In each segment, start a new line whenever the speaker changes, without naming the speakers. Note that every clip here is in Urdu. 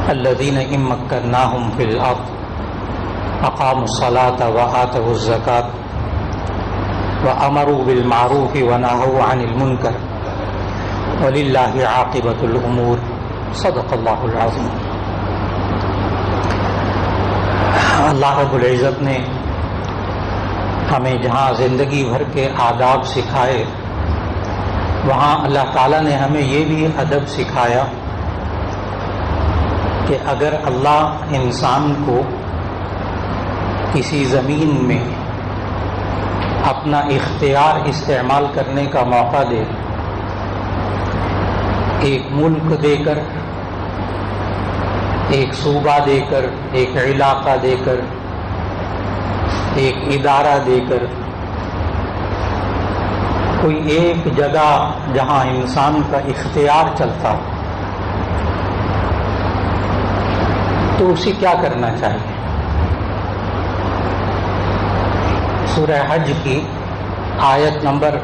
الذين إن مكناهم في الأرض أقاموا الصلاة وآتوا الزكاة وأمروا بالمعروف ونهوا عن المنكر ولله عاقبة الأمور صدق اللہ العظیم۔ اللہ رب العزت نے ہمیں جہاں زندگی بھر کے آداب سکھائے، وہاں اللہ تعالیٰ نے ہمیں یہ بھی ادب سکھایا کہ اگر اللہ انسان کو کسی زمین میں اپنا اختیار استعمال کرنے کا موقع دے، ایک ملک دے کر، ایک صوبہ دے کر، ایک علاقہ دے کر، ایک ادارہ دے کر، کوئی ایک جگہ جہاں انسان کا اختیار چلتا ہو، تو اسے کیا کرنا چاہیے؟ سورہ حج کی آیت نمبر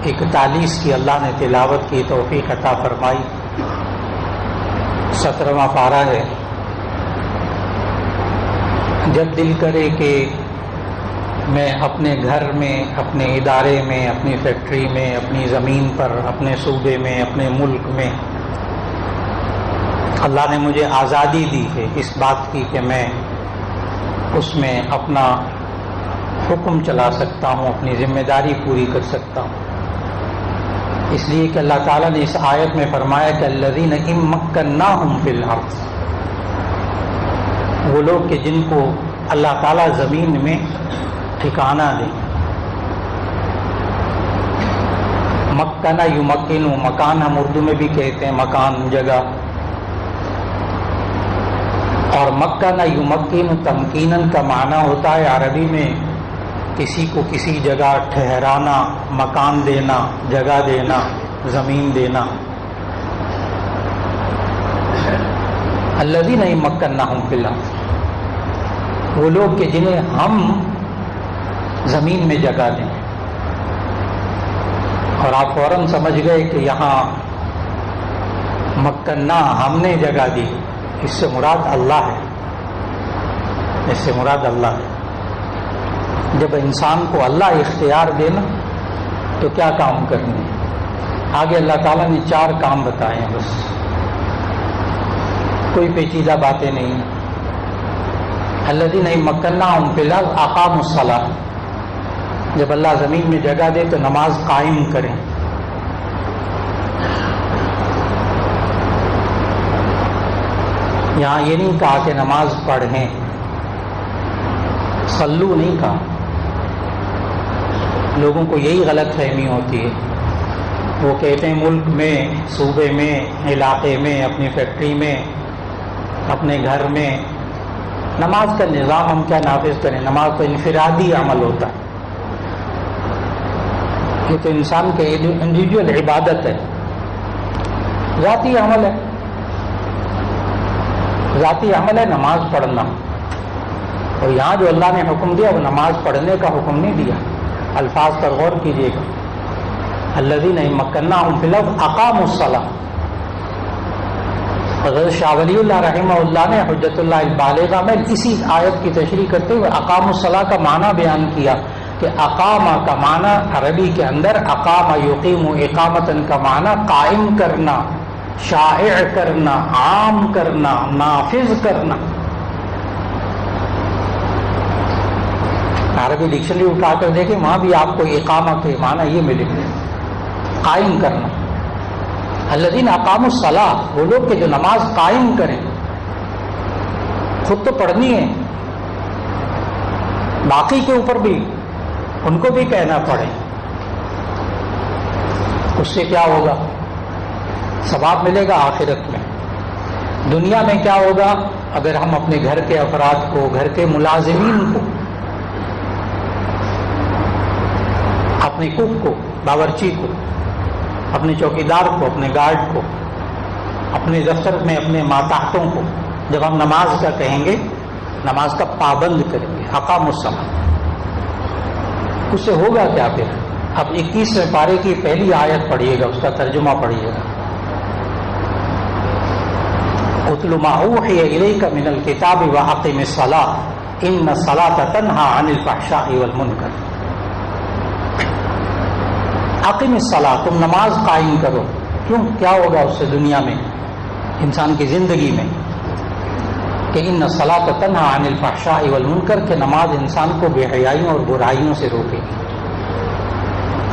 41 کی اللہ نے تلاوت کی توفیق عطا فرمائی۔ 17واں پارہ ہے۔ جب دل کرے کہ میں اپنے گھر میں، اپنے ادارے میں، اپنی فیکٹری میں، اپنی زمین پر، اپنے صوبے میں، اپنے ملک میں اللہ نے مجھے آزادی دی ہے اس بات کی کہ میں اس میں اپنا حکم چلا سکتا ہوں، اپنی ذمہ داری پوری کر سکتا ہوں، اس لیے کہ اللہ تعالیٰ نے اس آیت میں فرمایا کہ الذین ان مکناہم فی الارض، وہ لوگ کہ جن کو اللہ تعالیٰ زمین میں ٹھکانہ دے۔ مکنہ یمکن، مکان ہم اردو میں بھی کہتے ہیں، مکان جگہ، اور مکنہ یمکن تمکیناً کا معنی ہوتا ہے عربی میں کسی کو کسی جگہ ٹھہرانا، مکان دینا، جگہ دینا، زمین دینا۔ الذین ان مکناہم فی الارض، وہ لوگ کہ جنہیں ہم زمین میں جگہ دیں۔ اور آپ فوراً سمجھ گئے کہ یہاں مکنہ ہم نے جگہ دی، اس سے مراد اللہ ہے، اس سے مراد اللہ ہے۔ جب انسان کو اللہ اختیار دینا تو کیا کام کرنے ہیں؟ آگے اللہ تعالیٰ نے 4 کام بتائے ہیں، بس کوئی پیچیدہ باتیں نہیں ہیں۔ الذین ان مکناہم فی الارض اقاموا الصلاۃ، جب اللہ زمین میں جگہ دے تو نماز قائم کریں۔ یہاں یہ نہیں کہا کہ نماز پڑھیں، صلو نہیں کہا۔ لوگوں کو یہی غلط فہمی ہوتی ہے، وہ کہتے ہیں ملک میں، صوبے میں، علاقے میں، اپنی فیکٹری میں، اپنے گھر میں نماز کا نظام ہم کیا نافذ کریں؟ نماز تو انفرادی عمل ہوتا ہے، یہ تو انسان کے انڈیویجول عبادت ہے، ذاتی عمل ہے، ذاتی عمل ہے نماز پڑھنا۔ اور یہاں جو اللہ نے حکم دیا وہ نماز پڑھنے کا حکم نہیں دیا، الفاظ پر غور کیجیے گا۔ الذین ان مکناہم فی الارض اقاموا الصلاۃ۔ حضرت شاہ ولی اللہ رحمہ اللہ نے حجت اللہ البالغہ میں اسی آیت کی تشریح کرتے ہوئے اقاموا الصلاۃ کا معنی بیان کیا کہ اقامہ کا معنی عربی کے اندر اقام یقیم اقامتن کا معنی قائم کرنا، شائع کرنا، عام کرنا، نافذ کرنا۔ عربی ڈکشنری اٹھا کر دیکھیں، وہاں بھی آپ کو اقامہ کے معنی یہ ملے گے، قائم کرنا۔ الذین اقاموا الصلاۃ، وہ لوگ کہ جو نماز قائم کریں، خود تو پڑھنی ہے، باقی کے اوپر بھی ان کو بھی کہنا پڑے۔ اس سے کیا ہوگا؟ ثواب ملے گا آخرت میں۔ دنیا میں کیا ہوگا؟ اگر ہم اپنے گھر کے افراد کو، گھر کے ملازمین کو، اپنے کوک کو، باورچی کو، اپنے چوکیدار کو، اپنے گارڈ کو، اپنے دفتر میں اپنے ماتحتوں کو جب ہم نماز کا کہیں گے، نماز کا پابند کریں گے، اقاموا الصلاۃ، اس سے ہوگا کیا پھر؟ اب 21ویں پارے کی پہلی آیت پڑھیے گا، اس کا ترجمہ پڑھیے گا۔ اتل ما اوحی الیک من الکتاب واقم الصلاۃ ان الصلاۃ تنہی عن الفحشاء والمنکر. اقم الصلاۃ، تم نماز قائم کرو. کیوں؟ کیا ہوگا اس سے دنیا میں، انسان کی زندگی میں؟ کہ ان الصلاۃ تنہی عن الفحشاء والمنکر، کہ نماز انسان کو بے حیائیوں اور برائیوں سے روکے گی.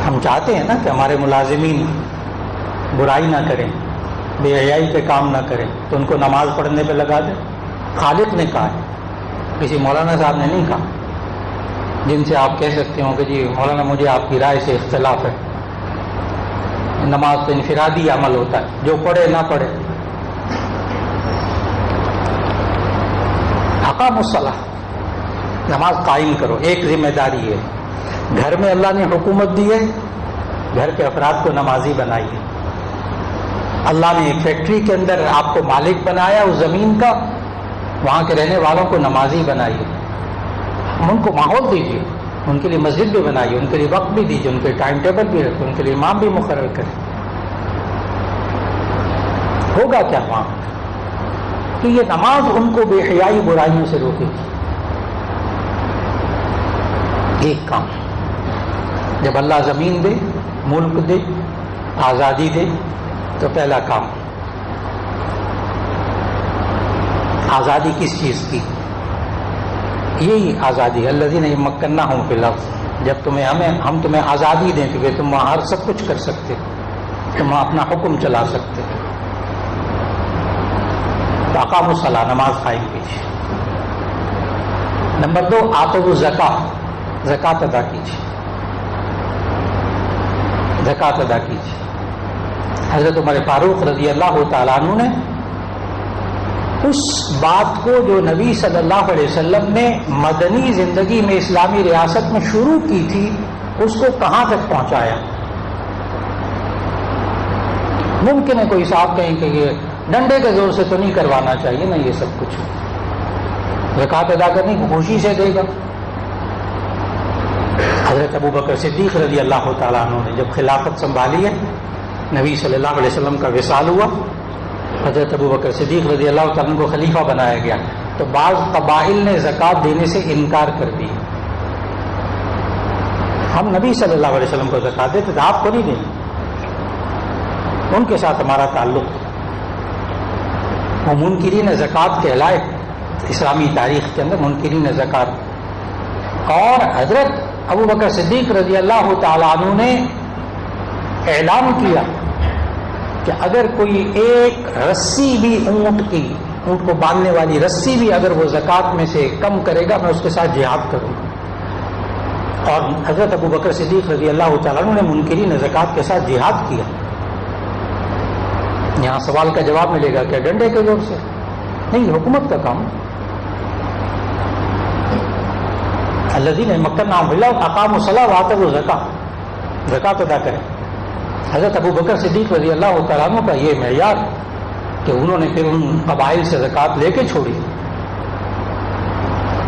ہم چاہتے ہیں نا کہ ہمارے ملازمین برائی نہ کریں، بے حیائی پہ کام نہ کریں، تو ان کو نماز پڑھنے پہ لگا دیں. خالق نے کہا ہے، کسی مولانا صاحب نے نہیں کہا جن سے آپ کہہ سکتے ہو کہ جی مولانا مجھے آپ کی رائے سے اختلاف ہے. نماز تو انفرادی عمل ہوتا ہے، جو پڑھے نہ پڑھے. اقام الصلاۃ، نماز قائم کرو. ایک ذمہ داری ہے، گھر میں اللہ نے حکومت دی ہے، گھر کے افراد کو نمازی بنائیے. اللہ نے ایک فیکٹری کے اندر آپ کو مالک بنایا اس زمین کا، وہاں کے رہنے والوں کو نمازی بنائیے. ان کو ماحول دیجیے، ان کے لیے مسجد بھی بنائیے، ان کے لیے وقت بھی دیجیے، ان کے ٹائم ٹیبل بھی رکھیں، ان کے لیے امام بھی مقرر کریں. ہوگا کیا وہاں کہ یہ نماز ان کو بے حیائی برائیوں سے روکے گی. ایک کام، جب اللہ زمین دے، ملک دے، آزادی دے، تو پہلا کام آزادی کس چیز کی؟ یہی آزادی الذین یمکنہم فی الارض. جب ہم تمہیں آزادی دیں تو تم وہاں ہر سب کچھ کر سکتے، تم وہاں اپنا حکم چلا سکتے. تو اقاموا الصلاۃ، نماز قائم کیجیے. نمبر 2، آتوا الزکاۃ، زکوٰۃ ادا کیجیے. زکوٰۃ ادا کیجیے. حضرت عمر فاروق رضی اللہ تعالیٰ عنہ نے اس بات کو جو نبی صلی اللہ علیہ وسلم نے مدنی زندگی میں اسلامی ریاست میں شروع کی تھی، اس کو کہاں تک پہنچایا. ممکن ہے کوئی صاحب کہیں کہ یہ ڈنڈے کے زور سے تو نہیں کروانا چاہیے نا، یہ سب کچھ زکوٰۃ ادا کرنے کی خوشی سے دے گا. حضرت ابوبکر صدیق رضی اللہ تعالیٰ عنہ نے جب خلافت سنبھالی ہے، نبی صلی اللہ علیہ وسلم کا وصال ہوا، حضرت ابوبکر صدیق رضی اللہ تعالیٰ عنہ کو خلیفہ بنایا گیا، تو بعض قبائل نے زکوٰۃ دینے سے انکار کر دی. ہم نبی صلی اللہ علیہ وسلم کو زکوٰۃ دیتے تھے، آپ کو نہیں دیں. ان کے ساتھ ہمارا تعلق، وہ منکرین زکوٰۃ کہلائے اسلامی تاریخ کے اندر، منکرین زکوٰۃ. اور حضرت ابوبکر صدیق رضی اللہ تعالیٰ عنہ نے اعلان کیا کہ اگر کوئی ایک رسی بھی اونٹ کو باندھنے والی رسی بھی اگر وہ زکوٰۃ میں سے کم کرے گا، میں اس کے ساتھ جہاد کروں گا. اور حضرت ابوبکر صدیق رضی اللہ تعالیٰ عنہ نے منکرین زکوٰۃ کے ساتھ جہاد کیا. یہاں سوال کا جواب ملے گا کہ ڈنڈے کے زور سے نہیں، حکومت کا کام. الذین یمکنہم فی الارض اقاموا الصلاۃ وآتوا الزکاۃ، زکوٰۃ ادا کریں. حضرت ابوبکر صدیق رضی اللہ تعالیٰ عنہ کا یہ معیار کہ انہوں نے پھر ان قبائل سے زکوٰۃ لے کے چھوڑی.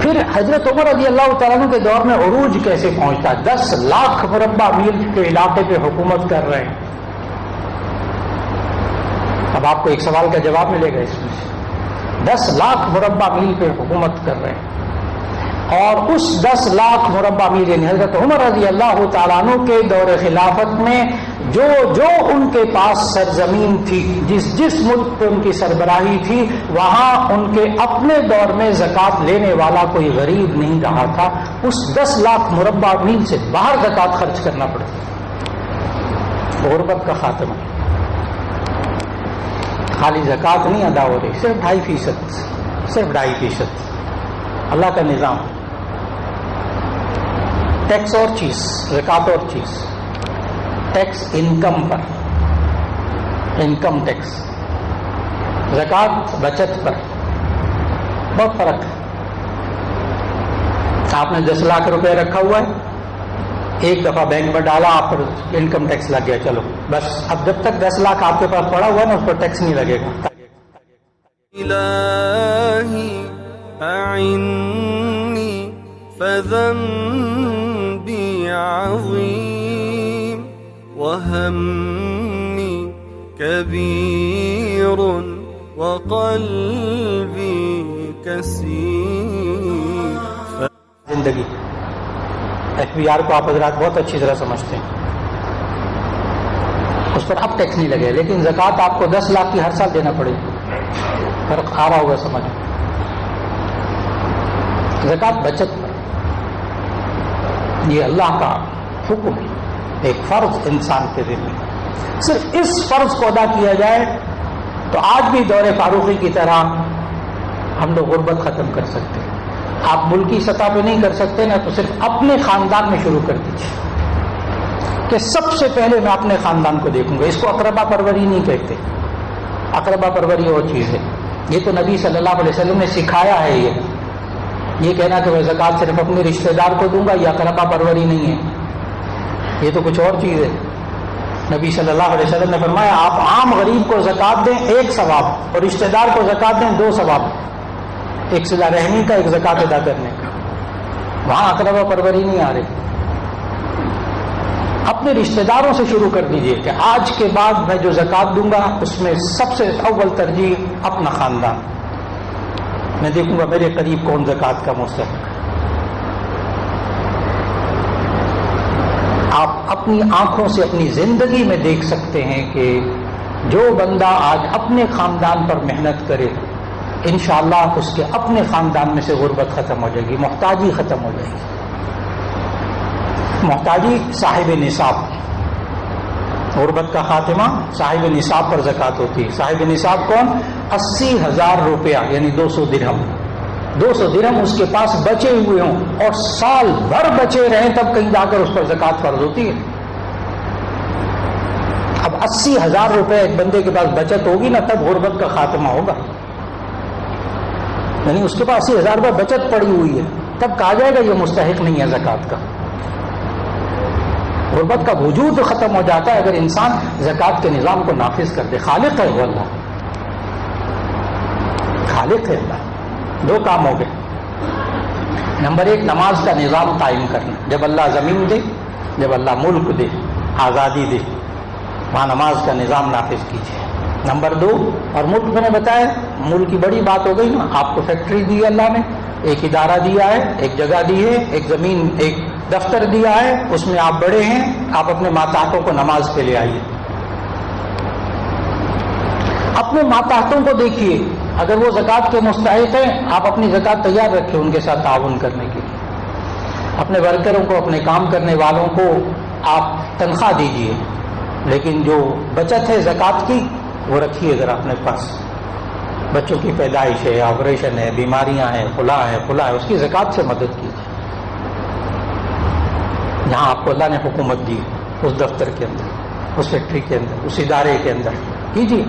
پھر حضرت عمر رضی اللہ تعالیٰ عنہ کے دور میں عروج کیسے پہنچتا؟ 10 لاکھ مربع میل کے علاقے پہ حکومت کر رہے ہیں. اب آپ کو ایک سوال کا جواب ملے گا اس میں سے. 10 لاکھ مربع میل پہ حکومت کر رہے ہیں، اور اس 10 لاکھ مربع میل یعنی حضرت عمر رضی اللہ تعالیٰ عنہ کے دور خلافت میں جو ان کے پاس سرزمین تھی، جس ملک پہ ان کی سربراہی تھی، وہاں ان کے اپنے دور میں زکوٰۃ لینے والا کوئی غریب نہیں رہا تھا. اس 10 لاکھ مربع میل سے باہر زکوٰۃ خرچ کرنا پڑتا. غربت کا خاتمہ. خالی زکوٰۃ نہیں ادا ہو رہی، صرف 2.5%. اللہ کا نظام. ٹیکس اور چیز، زکوٰۃ اور چیز. Tax income per, income tax. زکوٰۃ بچت پر. بہت فرق ہے. آپ نے 10 لاکھ روپے رکھا ہوا ہے، ایک دفعہ بینک میں ڈالا، آپ پر انکم ٹیکس لگ گیا، چلو بس. اب جب تک 10 لاکھ آپ کے پاس پڑا ہوا ہے نا، اس پر ٹیکس نہیں لگے گا.
الہی اعنی فذنبی عظیم وہمی کبیر وقلبي كثير.
زندگی FBR کو آپ حضرات بہت اچھی طرح سمجھتے ہیں، اس پر اب ٹیکس نہیں لگے، لیکن زکوٰۃ آپ کو 10 لاکھ کی ہر سال دینا پڑے گی. فرق آ رہا ہوگا سمجھ. زکوٰۃ بچت پر، یہ اللہ کا حکم ہے، ایک فرض انسان کے دل میں. صرف اس فرض کو ادا کیا جائے تو آج بھی دور فاروقی کی طرح ہم لوگ غربت ختم کر سکتے ہیں. آپ ملکی سطح پہ نہیں کر سکتے نا، تو صرف اپنے خاندان میں شروع کر دیجیے کہ سب سے پہلے میں اپنے خاندان کو دیکھوں گا. اس کو اقربا پروری نہیں کہتے، اقربا پروری اور چیز ہے. یہ تو نبی صلی اللہ علیہ وسلم نے سکھایا ہے. یہ کہنا کہ میں زکوٰۃ صرف اپنے رشتہ دار کو دوں گا، یہ اقربا پروری نہیں ہے، یہ تو کچھ اور چیز ہے. نبی صلی اللہ علیہ وسلم نے فرمایا آپ عام غریب کو زکوٰۃ دیں 1 ثواب، اور رشتہ دار کو زکوٰۃ دیں 2 ثواب، ایک صلہ رحمی کا، ایک زکوٰۃ ادا کرنے کا. وہاں اقربا پروری نہیں آ رہی. اپنے رشتہ داروں سے شروع کر دیجئے کہ آج کے بعد میں جو زکوٰۃ دوں گا اس میں سب سے اول ترجیح اپنا خاندان. میں دیکھوں گا میرے قریب کون زکوٰۃ کا مستحق ہے. آپ اپنی آنکھوں سے اپنی زندگی میں دیکھ سکتے ہیں کہ جو بندہ آج اپنے خاندان پر محنت کرے انشاءاللہ اس کے اپنے خاندان میں سے غربت ختم ہو جائے گی، محتاجی ختم ہو جائے گی. محتاجی صاحب نصاب، غربت کا خاتمہ صاحب نصاب پر زکوٰۃ ہوتی ہے. صاحب نصاب کون؟ 80,000 روپیہ یعنی 200 درہم. 200 درہم اس کے پاس بچے ہوئے ہوں اور سال بھر بچے رہیں تب کہیں جا کر اس پر زکوٰۃ فرض ہوتی ہے. اب 80,000 روپے ایک بندے کے پاس بچت ہوگی نا، تب غربت کا خاتمہ ہوگا. یعنی اس کے پاس 80,000 روپے بچت پڑی ہوئی ہے، تب کہا جائے گا یہ مستحق نہیں ہے زکوٰۃ کا. غربت کا وجود ختم ہو جاتا ہے اگر انسان زکوٰۃ کے نظام کو نافذ کر دے. خالق ہے وہ اللہ، خالق ہے اللہ. 2 کام ہو گئے. نمبر 1 نماز کا نظام قائم کرنا. جب اللہ زمین دے، جب اللہ ملک دے، آزادی دے، وہاں نماز کا نظام نافذ کیجیے. نمبر 2 اور ملک میں نے بتایا ملک کی بڑی بات ہو گئی نا. آپ کو فیکٹری دی اللہ نے، ایک ادارہ دیا ہے، ایک جگہ دی ہے، ایک زمین، ایک دفتر دیا ہے، اس میں آپ بڑے ہیں. آپ اپنے ماتحتوں کو نماز پہ لے آئیے. اپنے ماتحتوں کو دیکھیے، اگر وہ زکوٰۃ کے مستحق ہیں آپ اپنی زکوٰۃ تیار رکھیں ان کے ساتھ تعاون کرنے کے لیے. اپنے ورکروں کو، اپنے کام کرنے والوں کو آپ تنخواہ دیجیے، لیکن جو بچت ہے زکوٰۃ کی وہ رکھیے ذرا اپنے پاس. بچوں کی پیدائش ہے، آپریشن ہے، بیماریاں ہیں، فلاں ہے، اس کی زکوٰۃ سے مدد کیجیے. جہاں آپ کو اللہ نے حکومت دی، اس دفتر کے اندر، اس فیکٹری کے اندر، اس ادارے کے اندر کیجیے.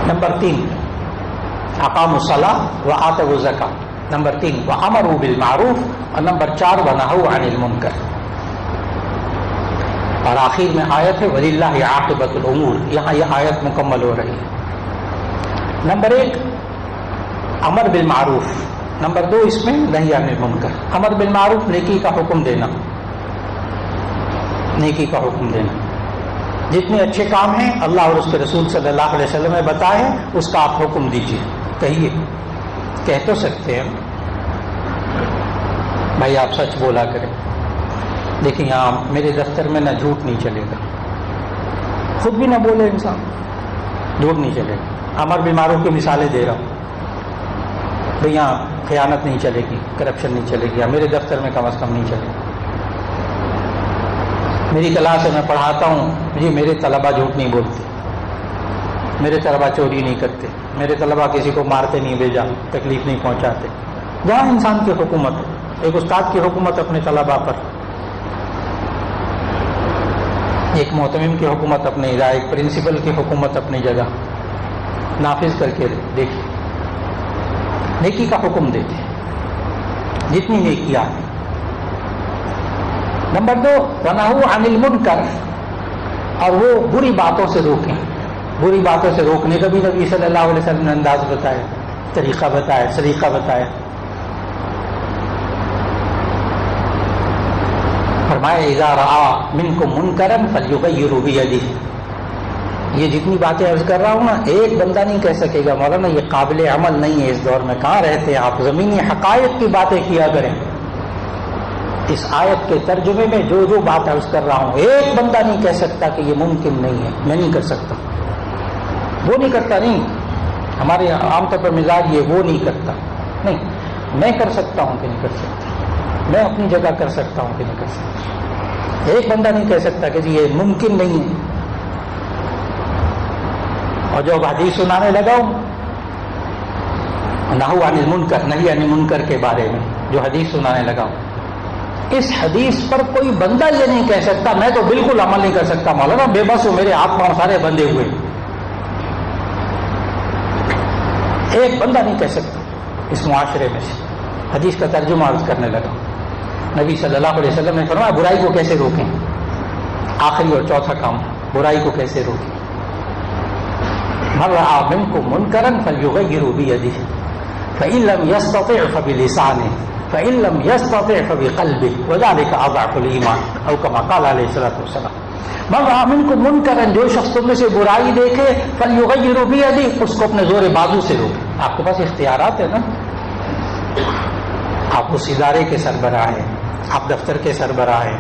نمبر 3 اقاموا الصلاۃ وآتوا الزکاۃ. نمبر 3 وامروا بالمعروف. اور نمبر 4 ونہوا عن المنکر. اور آخر میں آیت ہے وَلِلَّهِ عَاقِبَةُ الْأُمُورِ. یہاں یہ آیت مکمل ہو رہی ہے. نمبر 1 امر بالمعروف. نمبر 2 اس میں نہی عن المنکر. امر بالمعروف نیکی کا حکم دینا، نیکی کا حکم دینا. جتنے اچھے کام ہیں اللہ اور اس کے رسول صلی اللہ علیہ وسلم نے بتائے اس کا آپ حکم دیجیے. کہیے، کہہ تو سکتے ہیں بھائی آپ سچ بولا کریں، لیکن یہاں میرے دفتر میں نہ جھوٹ نہیں چلے گا. خود بھی نہ بولے انسان، جھوٹ نہیں چلے گا. امر بالمعروف کی مثالیں دے رہا ہوں. بھائی یہاں خیانت نہیں چلے گی، کرپشن نہیں چلے گی، میرے دفتر میں کم از کم نہیں چلے گی. میری کلاس میں پڑھاتا ہوں جی میرے طلبہ جھوٹ نہیں بولتے، میرے طلبہ چوری نہیں کرتے، میرے طلبہ کسی کو مارتے نہیں، بھیجا تکلیف نہیں پہنچاتے. جہاں انسان کی حکومت ہو، ایک استاد کی حکومت اپنے طلبہ پر، ایک محتمم کی حکومت اپنے ادارے، ایک پرنسپل کی حکومت اپنی جگہ، نافذ کر کے دیکھیے. نیکی کا حکم دیتے جتنی نیکیاں. نمبر 2 ونہوا عن المنکر. اور وہ بری باتوں سے روکیں. بری باتوں سے روکنے کا بھی نبی صلی اللہ علیہ وسلم نے انداز بتایا، طریقہ بتایا، سلیقہ بتایا. فرمایا اذا رأى منکم منکرا فلیغیروا بیدہ. یہ جتنی باتیں عرض کر رہا ہوں نا، ایک بندہ نہیں کہہ سکے گا مولانا یہ قابل عمل نہیں ہے اس دور میں، کہاں رہتے ہیں آپ، زمینی حقائق کی باتیں کیا کریں۔ اس آیت کے ترجمے میں جو جو بات عرض کر رہا ہوں، ایک بندہ نہیں کہہ سکتا کہ یہ ممکن نہیں ہے، میں نہیں کر سکتا، وہ نہیں کرتا، نہیں، ہمارے عام طور پر مزاج یہ وہ نہیں کرتا، نہیں، میں کر سکتا ہوں کہ نہیں کر سکتا، میں اپنی جگہ کر سکتا ہوں کہ نہیں کر سکتا۔ ایک بندہ نہیں کہہ سکتا کہ جی یہ ممکن نہیں ہے۔ اور جو حدیث سنانے لگا ہوں نہو عن المنکر، نہی عن المنکر کے بارے میں جو حدیث سنانے لگا ہوں، اس حدیث پر کوئی بندہ یہ نہیں کہہ سکتا میں تو بالکل عمل نہیں کر سکتا مولانا، بے بس ہوں، میرے ہاتھ پاؤں سارے بندھے ہوئے۔ ایک بندہ نہیں کہہ سکتا اس معاشرے میں سے۔ حدیث کا ترجمہ عرض کرنے لگا، نبی صلی اللہ علیہ وسلم نے فرمایا برائی کو کیسے روکیں، آخری اور چوتھا کام، برائی کو کیسے روکیں۔ من رأى منكم منكرا فليغيره بيده فإن لم يستطع فبلسانه فإن لم يستطع فبقلبه وذلك أضعف الإيمان أو كما قال عليه الصلاة والسلام۔ من رأى منكم منكرا، جو شخص تم میں سے برائی دیکھے، فليغيره بيده، اس کو اپنے زور بازو سے روکے۔ آپ کے پاس اختیارات ہیں نا، آپ اس ادارے کے سربراہ ہیں، آپ دفتر کے سربراہ ہیں،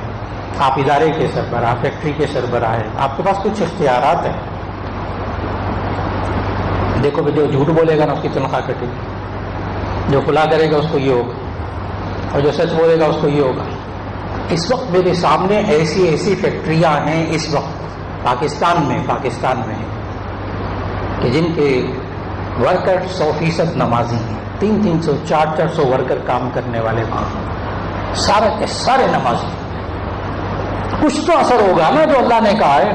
آپ ادارے کے سربراہ، فیکٹری کے سربراہ ہیں، آپ کے پاس کچھ اختیارات ہیں۔ دیکھو جو جھوٹ بولے گا نا اس کی تنخواہ کٹے گی، جو کھلا کرے گا اس کو یہ ہوگا، اور جو سچ بولے گا اس کو یہ ہوگا۔ اس وقت میرے سامنے ایسی ایسی فیکٹریاں ہیں اس وقت پاکستان میں کہ جن کے ورکر 100% نمازی ہیں، 300 400 ورکر کام کرنے والے وہاں، سارے کے سارے نمازی۔ کچھ تو اثر ہوگا نا جو اللہ نے کہا ہے۔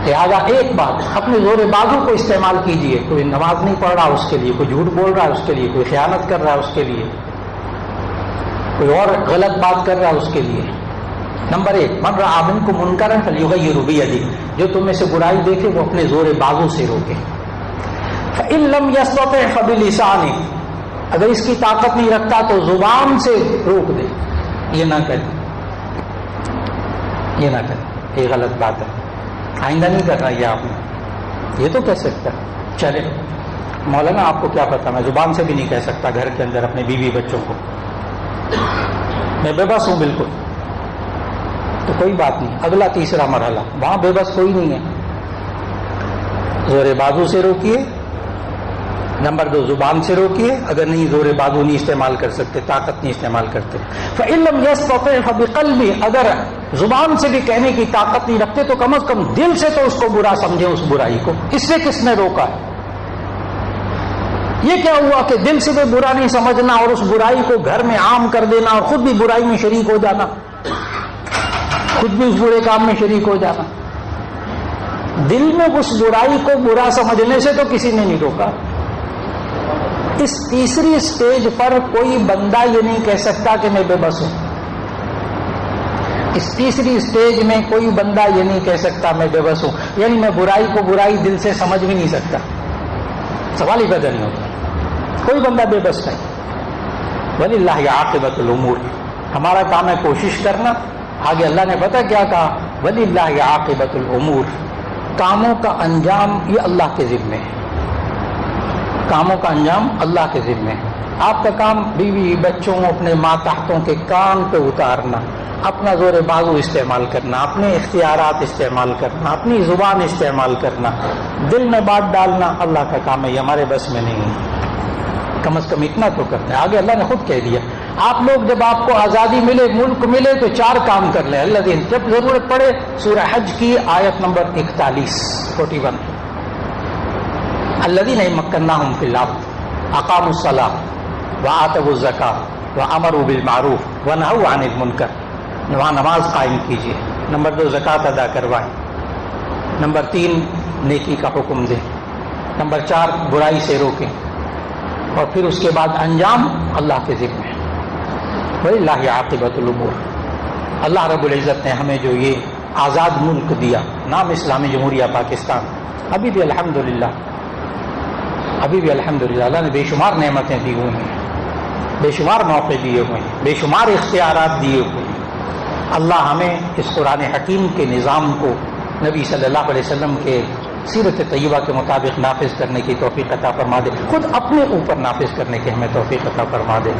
لہٰذا ایک بات، اپنے زور بازو کو استعمال کیجئے۔ کوئی نماز نہیں پڑھ رہا اس کے لیے، کوئی جھوٹ بول رہا ہے اس کے لیے، کوئی خیانت کر رہا ہے اس کے لیے، کوئی اور غلط بات کر رہا ہے اس کے لیے۔ نمبر 1، من رأى منکم منکرا فلیغیرہ بیدہ، جو تم میں سے برائی دیکھے وہ اپنے زور بازو سے روکے۔ فإن لم يستطع فبلسانہ، اگر اس کی طاقت نہیں رکھتا تو زبان سے روک دے، یہ نہ کرے، یہ نہ کرے، یہ غلط بات ہے، آئندہ نہیں کرنا یہ آپ نے، یہ تو کہہ سکتا ہے۔ چلے مولانا آپ کو کیا پتا، میں زبان سے بھی نہیں کہہ سکتا گھر کے اندر اپنے بیوی بچوں کو، میں بے بس ہوں بالکل، تو کوئی بات نہیں۔ اگلا تیسرا مرحلہ، وہاں بے بس کوئی نہیں ہے، زور بازو سے روکیے۔ نمبر 2، زبان سے روکیے، اگر نہیں زور بازو نہیں استعمال کر سکتے، طاقت نہیں استعمال کرتے۔ فإن لم يستطع فبقلبه، اگر زبان سے بھی کہنے کی طاقت نہیں رکھتے تو کم از کم دل سے تو اس کو برا سمجھیں، اس برائی کو۔ اس سے کس نے روکا ہے؟ یہ کیا ہوا کہ دل سے بھی برا نہیں سمجھنا اور اس برائی کو گھر میں عام کر دینا اور خود بھی برائی میں شریک ہو جانا، خود بھی اس برے کام میں شریک ہو جانا۔ دل میں اس برائی کو برا سمجھنے سے تو کسی نے نہیں روکا۔ اس تیسری سٹیج پر کوئی بندہ یہ نہیں کہہ سکتا کہ میں بے بس ہوں۔ اس تیسری سٹیج میں کوئی بندہ یہ نہیں کہہ سکتا میں بے بس ہوں، یعنی میں برائی کو برائی دل سے سمجھ بھی نہیں سکتا، سوال ہی پیدا نہیں ہوتا، کوئی بندہ بے بس نہیں۔ وَلِلَّهِ عَاقِبَةُ الْأُمُورِ، ہمارا کام ہے کوشش کرنا۔ آگے اللہ نے پتہ کیا کہا، وَلِلَّهِ عَاقِبَةُ الْأُمُورِ، کاموں کا انجام یہ اللہ کے ذمے ہے، کاموں کا انجام اللہ کے ذمے ہے۔ آپ کا کام بیوی بچوں اپنے ماتحتوں کے کان پہ اتارنا، اپنا زور بازو استعمال کرنا، اپنے اختیارات استعمال کرنا، اپنی زبان استعمال کرنا، دل میں بات ڈالنا اللہ کا کام ہے، یہ ہمارے بس میں نہیں ہے۔ کم از کم اتنا تو کرنا ہے۔ آگے اللہ نے خود کہہ دیا، آپ لوگ جب آپ کو آزادی ملے، ملک ملے تو 4 کام کر لیں۔ اللہ دین جب ضرورت پڑے، سورہ حج کی آیت نمبر 41 الذین مکناہم فی الارض اقاموا الصلاۃ وآتوا الزکاۃ وامروا بالمعروف ونہوا عن المنکر، وہاں نماز قائم کیجیے۔ نمبر 2، زکوٰۃ ادا کروائیں۔ نمبر 3، نیکی کا حکم دیں۔ نمبر 4، برائی سے روکیں، اور پھر اس کے بعد انجام اللہ کے ذمہ ہے۔ وَلِلَّهِ عَاقِبَةُ الْأُمُورِ، اللہ رب العزت نے ہمیں جو یہ آزاد ملک دیا، نام اسلامی جمہوریہ پاکستان، ابھی بھی الحمدللہ اللہ نے بے شمار نعمتیں دی ہوئی ہیں، بے شمار موقع دیے ہوئے ہیں، بے شمار اختیارات دیے ہوئے ہیں۔ اللہ ہمیں اس قرآن حکیم کے نظام کو نبی صلی اللہ علیہ وسلم کے سیرت طیبہ کے مطابق نافذ کرنے کی توفیق عطا فرما دے، خود اپنے اوپر نافذ کرنے کی ہمیں توفیق عطا فرما دے۔